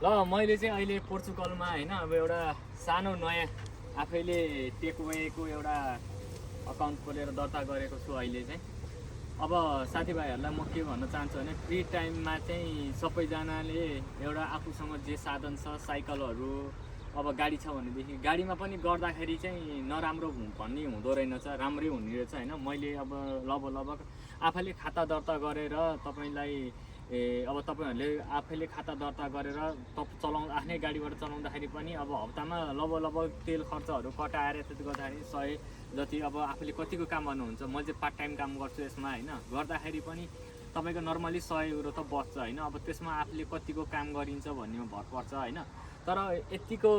ल मैले चाहिँ अहिले पोर्चुगलमा होइन अब एउटा सानो नयाँ आफैले टेकवेको एउटा अकाउन्ट खोलेर दर्ता गरेको छु अहिले चाहिँ। अब साथीभाइहरूलाई म के भन्न चाहन्छु भने फ्री टाइममा चाहिँ सबैजनाले एउटा आफूसँग जे साधन छ साइकलहरू अब गाडी छ भनेदेखि गाडीमा पनि गर्दाखेरि चाहिँ नराम्रो भन्ने हुँदो रहेनछ, राम्रै हुने रहेछ होइन। मैले अब लगभग आफैले खाता दर्ता गरेर तपाईँलाई अब तपाईँहरूले आफैले खाता दर्ता गरेर आफ्नै गाडीबाट चलाउँदाखेरि पनि अब हप्तामा लगभग तेल खर्चहरू कटाएर त्यति गर्दाखेरि 100 जति अब आफूले कतिको काम गर्नुहुन्छ। मैले चाहिँ पार्ट टाइम काम गर्छु यसमा होइन, गर्दाखेरि पनि तपाईँको नर्मली 100 युरो त बच्छ होइन। अब त्यसमा आफूले कतिको काम गरिन्छ भन्नेमा भर पर्छ होइन। तर यतिको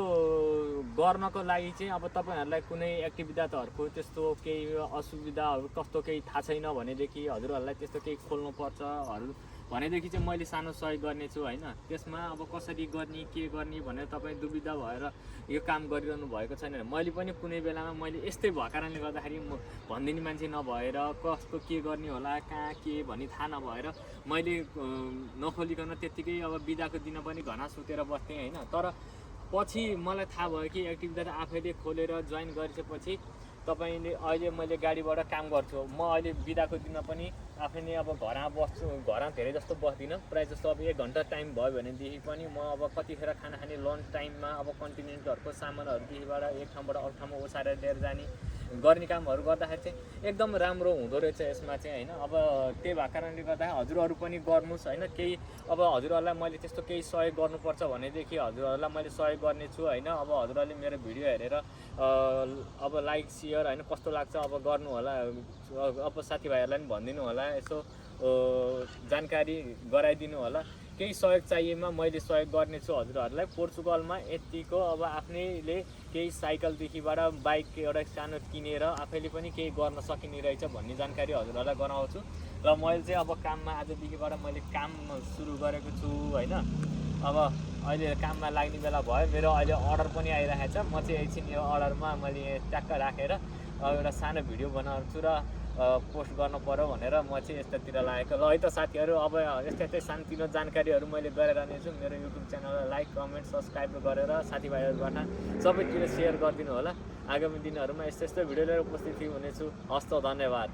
गर्नको लागि चाहिँ अब तपाईँहरूलाई कुनै एक्टिभिटीहरूको त्यस्तो केही असुविधाहरू कस्तो केही थाहा छैन भनेदेखि हजुरहरूलाई त्यस्तो केही खोल्नुपर्छहरू भनेदेखि चाहिँ मैले सानो सहयोग गर्नेछु होइन। त्यसमा अब कसरी गर्ने के गर्ने भनेर तपाईँ दुविधा भएर यो काम गरिरहनु भएको छैन। मैले पनि कुनै बेलामा मैले यस्तै भएको कारणले गर्दाखेरि म भनिदिने मान्छे नभएर कस्तो के गर्ने होला कहाँ के भन्ने थाहा नभएर मैले नखोलिकन त्यत्तिकै अब बिदाको दिन पनि घना सुतेर बस्थेँ होइन। तर पछि मलाई थाहा भयो कि एक्टिभिटी आफैले खोलेर जोइन गरिसकेपछि तपाईँले अहिले मैले गाडीबाट काम गर्छु। म अहिले बिदाको दिनमा पनि आफै नै अब घरमा बस्छु, घरमा धेरै जस्तो बस्दिनँ, प्रायः जस्तो अब 1 घन्टा टाइम भयो भनेदेखि पनि म अब कतिखेर खाना खाने लन्च टाइममा अब कन्टिनेन्टहरूको सामानहरूदेखिबाट एक ठाउँबाट अर्को ठाउँमा ओसारेर लिएर जाने गर्ने कामहरू गर्दाखेरि चाहिँ एकदम राम्रो हुँदो रहेछ यसमा चाहिँ होइन। अब त्यही भएको कारणले गर्दा हजुरहरू पनि गर्नुहोस् होइन। केही अब हजुरहरूलाई मैले त्यस्तो केही सहयोग गर्नुपर्छ भनेदेखि हजुरहरूलाई मैले सहयोग गर्नेछु होइन। अब हजुरहरूले मेरो भिडियो हेरेर अब लाइक सेयर होइन कस्तो लाग्छ अब गर्नु होला, अब साथीभाइहरूलाई पनि भनिदिनु होला, यसो जानकारी गराइदिनु होला। केही सहयोग चाहिएमा मैले सहयोग गर्नेछु हजुरहरूलाई। पोर्चुगलमा यतिको अब आफ्नैले केही साइकलदेखिबाट बाइक एउटा सानो किनेर आफैले पनि केही गर्न सकिने रहेछ भन्ने जानकारी हजुरहरूलाई गराउँछु। र मैले चाहिँ अब काममा आजदेखिबाट मैले काम सुरु गरेको छु होइन। अब अहिले काममा लाग्ने बेला भयो, मेरो अहिले अर्डर पनि आइरहेको छ। म चाहिँ एकछिन यो अर्डरमा मैले ट्याक्क राखेर एउटा सानो भिडियो बनाउँछु र पोस्ट गर्नु पर्यो भनेर म चाहिँ यतातिर लागेको। ल है त साथीहरू, अब यस्तै सानोतिनो जानकारीहरू मैले गरिरहने छु। मेरो युट्युब च्यानललाई लाइक कमेन्ट सब्सक्राइब गरेर साथीभाइहरूबाट सबैतिर सेयर गरिदिनु होला। आगामी दिनहरूमा यस्तो भिडियो लिएर उपस्थित हुनेछु। हस्त, धन्यवाद।